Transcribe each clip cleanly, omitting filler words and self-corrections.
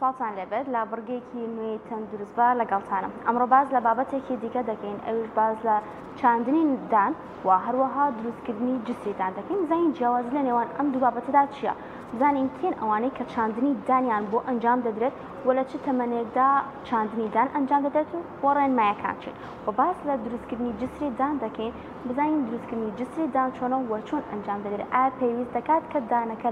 ساڵتان لێبێت لە بڕگەیەکی نوێی تەندروستبە لەگەڵتانم. ئەمڕۆ باز لە بابەتێکی دیکە دەکەین، ئەوش باز لە چاندنی دان و هەروەها دروستکردنی جسری دان دەکەین. بزانین جیاوازی لە نێوان ئەم دوو بابەتەدا چییە؟ بزانین کێن ئەوانەی کە چاندنی دانیان بۆ ئەنجام دەدرێت و لە چ تەمەنێکدا چاندنی دان ئەنجام دەدرێت و بۆ ڕێنمایەکان چێت. و باز لە دروستکردنی جسری دان دەکەین، بزانین دروستکردنی جسری دان چۆنە و چۆن ئەنجام دەدرێت. ئایا پێویست دەکات کە دانەکە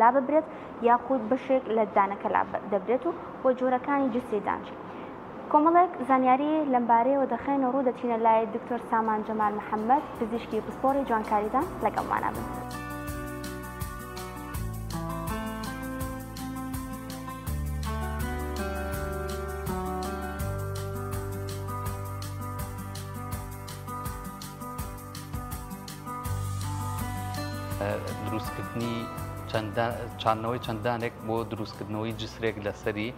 لا ببرێت یاخود بەشێک لە دانەکە لا دەبرێت و بۆ جۆرەکانی جسری دان چێت. کۆمەڵێک زانیاری لەمبارەیەوە دەخێنە ڕوو دەچینە لای دکتۆر سامان جەمال محەممەد، پزیشکی پسپۆڕی جوانکاریدان لەگەڵمانە بن. دروستکردنی چاندنەوەی چەندانێک بۆ دروستکردنەوەی جسرێک لەسەری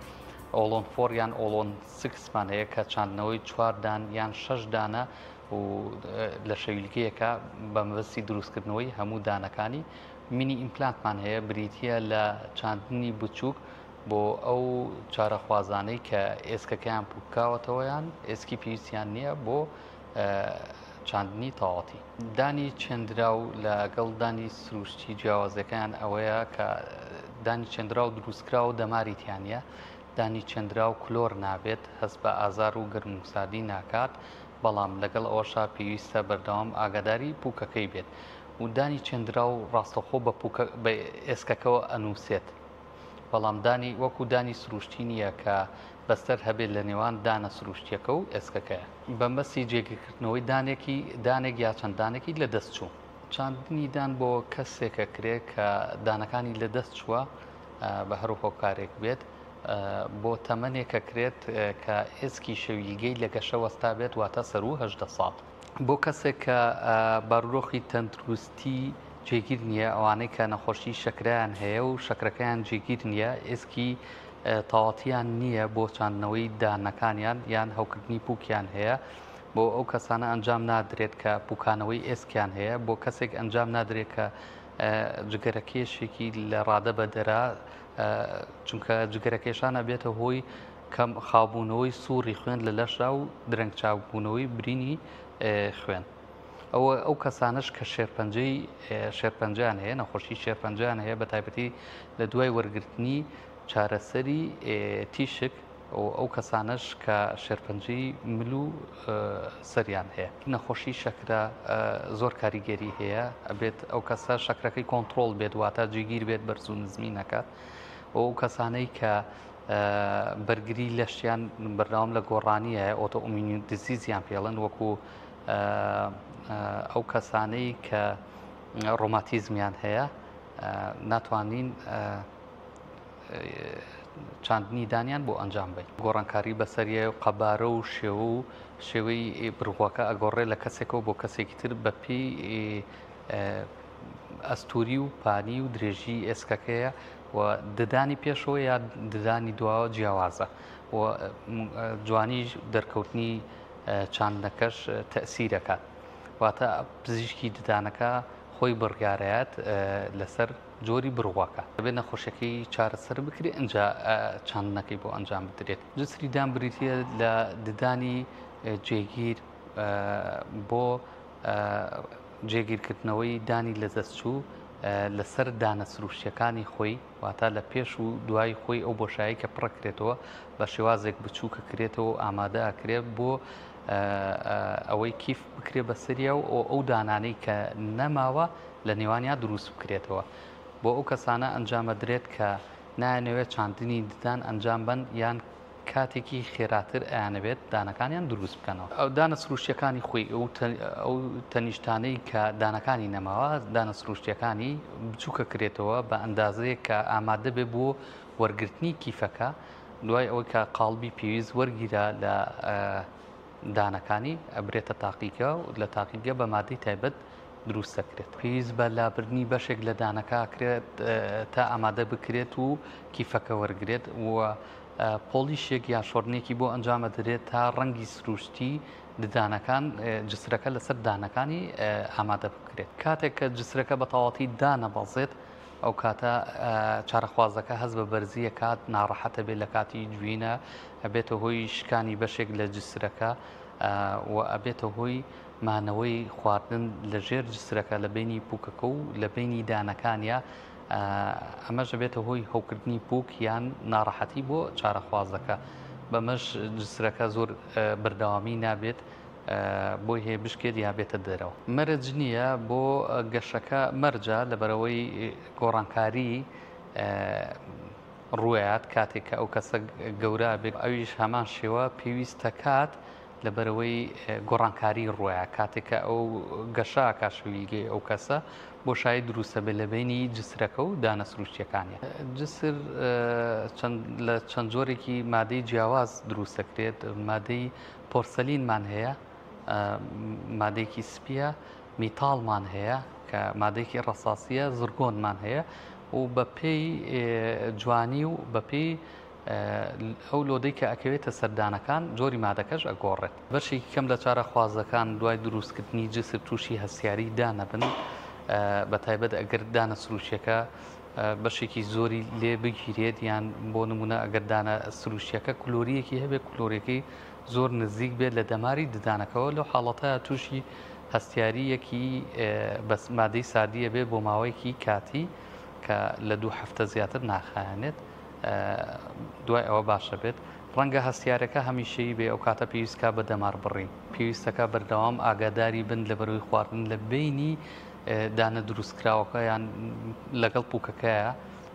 ئۆڵۆن 4 یان ئۆڵۆن 6مان هەیە کە چاندنەوەی 4 دان یان 6 دانە و لە شەویلگەیەکە بە مەبەستی دروستکردنەوەی هەموو دانەکانی. مینی ئیمپلانتمان هەیە بریتە لە چاندنی بچووک بۆ ئەو چارەخوازانەی کە ئێسکەکەیان پوکاوەتەوەیان ئێسکی پێویستیان نییە بۆ چاندنی تاواتی. دانی چێندرا و لەگەڵ دانی سروشتی جیاوازەکان ئەوەیە کە دانی چێندرا و دروستکرا و دەماریتیانە. دانی چێندرا و کلۆر نابێت، هەست بە ئازار و گرموسادی ناکات، بەڵام لەگەڵ ئەوەشا پێویستە بەردەوام ئاگاداری پووکەکەی بێت. و دانی چێندرا و ڕاستەخۆ بە ئێسکەکەەوە ئەنووسێت، بەڵام دانی وەکو دانی سروشتی نییە کە بەستەر هەبێت لە نێوان دانە سروشتیەکە و ئێسکەکەیە. بەمەسی جێگیرکردنەوەی دانێک یا چەند دانێکی لە دەست چوو. چاندنی دان بۆ کەسێکە کرێت کە دانەکانی لە دەست چووە بە هەرو هۆکارێک بێت بۆ تەمەنێکە کرێت کە ئێسکی شەویلگەی لە گەشە وەستا بێت واتە سەر و 18 ساڵ. بۆ کەسێک کە بارودۆخی تەندروستی جێگیر نییە، ئەوانەی کە نەخۆشی شەکرەیان هەیە و شەکرەکەیان جێگیر نییە، ئێسکی تاواتیان نییە بۆ چاندنەوەی دانەکانیان یان هەوکردنی پووکیان هەیە، بۆ ئەو کەسانە ئەنجام نادرێت کە پوکانەوەی ئێسکیان هەیە. بۆ کەسێک ئەنجام نادرێت کە جگەرەکێشێکی لە ڕادە بەدەرا، چونکە جگەرەکێشانە بێتە هۆی کەم خابوونەوەی سووڕی خوێن لە لەشدا و درەنگ چاوبوونەوەی برینی خوێن. ئەو کەسانش کە شێرپەنجیان هەیە، نەخۆشی شێرپەنجیان هەیە، بە تایبەتی لە دوای وەرگرتنی چارەسەری تیشک و ئەو کەسانش کە شێرپەنجی مل و سەریان هەیە. نەخۆشی شەکرە زۆر کاریگەری هەیە، ئەبێت ئەو کەسە شەکرەکەی کۆنتترۆل بێت، واتە جێگیر بێت بەرز و نزمی نەکات. ئەو کەسانەی کە بەرگری لەشیان بەردەوام لە گۆڕانی هەیە، ئۆتۆئیمیون دیزیزیان پێڵن، وەکو ئەو کەسانەی کە ڕۆماتیزمیان هەیە ناتوانین چاندنی دانیان بۆ ئەنجام بین. گۆڕانکاری بەسەریە و قەبارە و شێوەی بڕغواکە ئەگۆڕێ لە کەسێکەوە بۆ کەسێکی تر بەپی ئەستوری و پانی و درێژی ئێسکەکەیە و ددانی پێشەوە یا ددانی دواوە جیاوازە و جوانی دەرکەوتنی چاندنەکەش تەسیرەکات، واتە پزیشکی ددانەکە خۆی بڕیارەیەت لەسەر جۆری بڕواکە. دەبێت نەخۆشیەکەی چارەسەر بکرێت، ئەنجا چاندنەکەی بۆ ئەنجام بدرێت. جسری دان بریتە لە ددانی جێگیر بۆ جێگیرکردنەوەی دانی لە دەستچوو لەسەر دانە سروشتیەکانی خۆی، واتە لە پێش و دوای خۆی ئەو بۆشایی کە پڕەکرێتەوە بە شێوازێک بچووکە کرێتەوە ئامادە ئەکرێت بۆ ئەوەی کیف بکرێت بەسەریە و ئەو دانانەی کە نەماوە لە نێوانیان دروست بکرێتەوە. بۆ ئەو کەسانە ئەنجامەدرێت کە نایەنەوێت چاندنی ددان ئەنجام بن یان کاتێکی خێراتر ئەیانەوێت دانەکانیان دروست بکەنەوە. ئەو دانە سروشتیەکانی خۆی ئەو تەنیشتانەی کە دانەکانی نەماوە، دانە سروشتیەکانی بچووکە کرێتەوە بە ئەندازەیە کە ئامادە بێ بۆ وەرگرتنی کیفەکە، دوای ئەوەی کە قاڵبی پێویست وەرگیرە لە دانەکانی ئەبرێتە تاقیکە و لە تاقیگە بە مادەی تایبەت دروست دەکرێت. پێویست بە لابردنی بەشێک لە دانەکە کرێت تا ئامادە بکرێت و کیفەکە وەرگێت و پۆلیشێک یا شۆرنێکی بۆ ئەنجامە دەرێت تا ڕەنگی سروشتی ددانەکان جسرەکە لەسەر دانەکانی ئامادە بکرێت. کاتێک کە جسرەکە بە تەواوەتی دانەبەزێت ئەو کاتە چارەخوازەکە هەست بە بەرزیە کات ناڕەحەتە بێت لە کاتی جوینە ئەبێتە هۆی شکانی بەشێک لە جسرەکە و ئەبێتە هۆی مانەوەی خواردن لە ژێر جسرەکە لە بینی پوکەکە و لە بینی دانەکانە ئەمەش بێتە هۆی هەوکردنی پوک یان ناڕەحەتی بۆ چارەخوازەکە بەمەش جسرەکە زۆر بەردەوامی نابێت بۆی هەیە بشکێت یا بێتە دەرەوە مەرج نییە بۆ گەشەکە مەرجە لەبەرەوەی گۆڕانکاری ڕوایات کاتێک کە ئەو کەسە گەورە بێت ئەویش هەمان شێوە پێویستە کات لەبەرەوەی گۆڕانکاری ڕوایە کاتێک کە ئەو گەشە کاشویلگەی ئەو کەسە بۆ شای دروستە بێت لە بینی جسرەکە و دانە سروشتیەکانی جسر لە چەند جۆرێکی مادەی جیاواز دروست دەکرێت مادەی پۆرسەلینمان هەیە مادەیەکی سپیە میتاڵمان هەیە کە مادەیەکی ڕەساسیە زرگۆنمان هەیە و بە پێی جوانی و بە پێی ئەو لۆدەی کە ئەکەوێتە سەردانەکان جۆری مادەکەش ئەگۆڕێت بەشێکی کەم لە چارەخوازەکان دوای دروستکردنی جسر تووشی هەستیاری دانەبن بە تایبەت ئەگەر دانە سروشیەکە بەشێکی زۆری لێ بگیرێت یان بۆ نمونە ئەگەر دانە سروشیەکە کلۆریەکی هەبێت کلۆریەکەی زۆر نزیک بێت لە دەماری ددانەکەەوە لەو حاڵەتە تووشی هەستیاریەکی بەس مادەی سادیە بێت بۆ ماوەیەکی کاتی کە لە 2 هەفتە زیاتر ناخایەنێت دوای ئەوە باشە بێت ڕەنگە هەستیارەکە هەمیشەی بێ ئەو کاتە پێویستکە بە دەمار بڕین پێویستەکە بەردەوام ئاگاداری بن لە بەرەوەی خواردن لە بینی دانە دروستکراوەکە یان لەگەڵ پوکەکەیە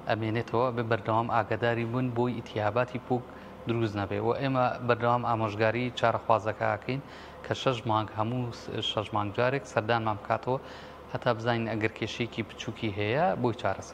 ئەمێنێتەوە بێ بەردەوام ئاگاداری بوون بۆی ئیتیاباتی پوک دروست نەبێ و ئێمە بەردەوام ئامۆژگاری چارەخوازەکەکەین کە 6 مانگ هەموو 6 مانگ جارێک سەردانمان بکاتەوە هەتا بزانین ئەگەر کێشەیەکی بچووکی هەیە بۆی چارەسەر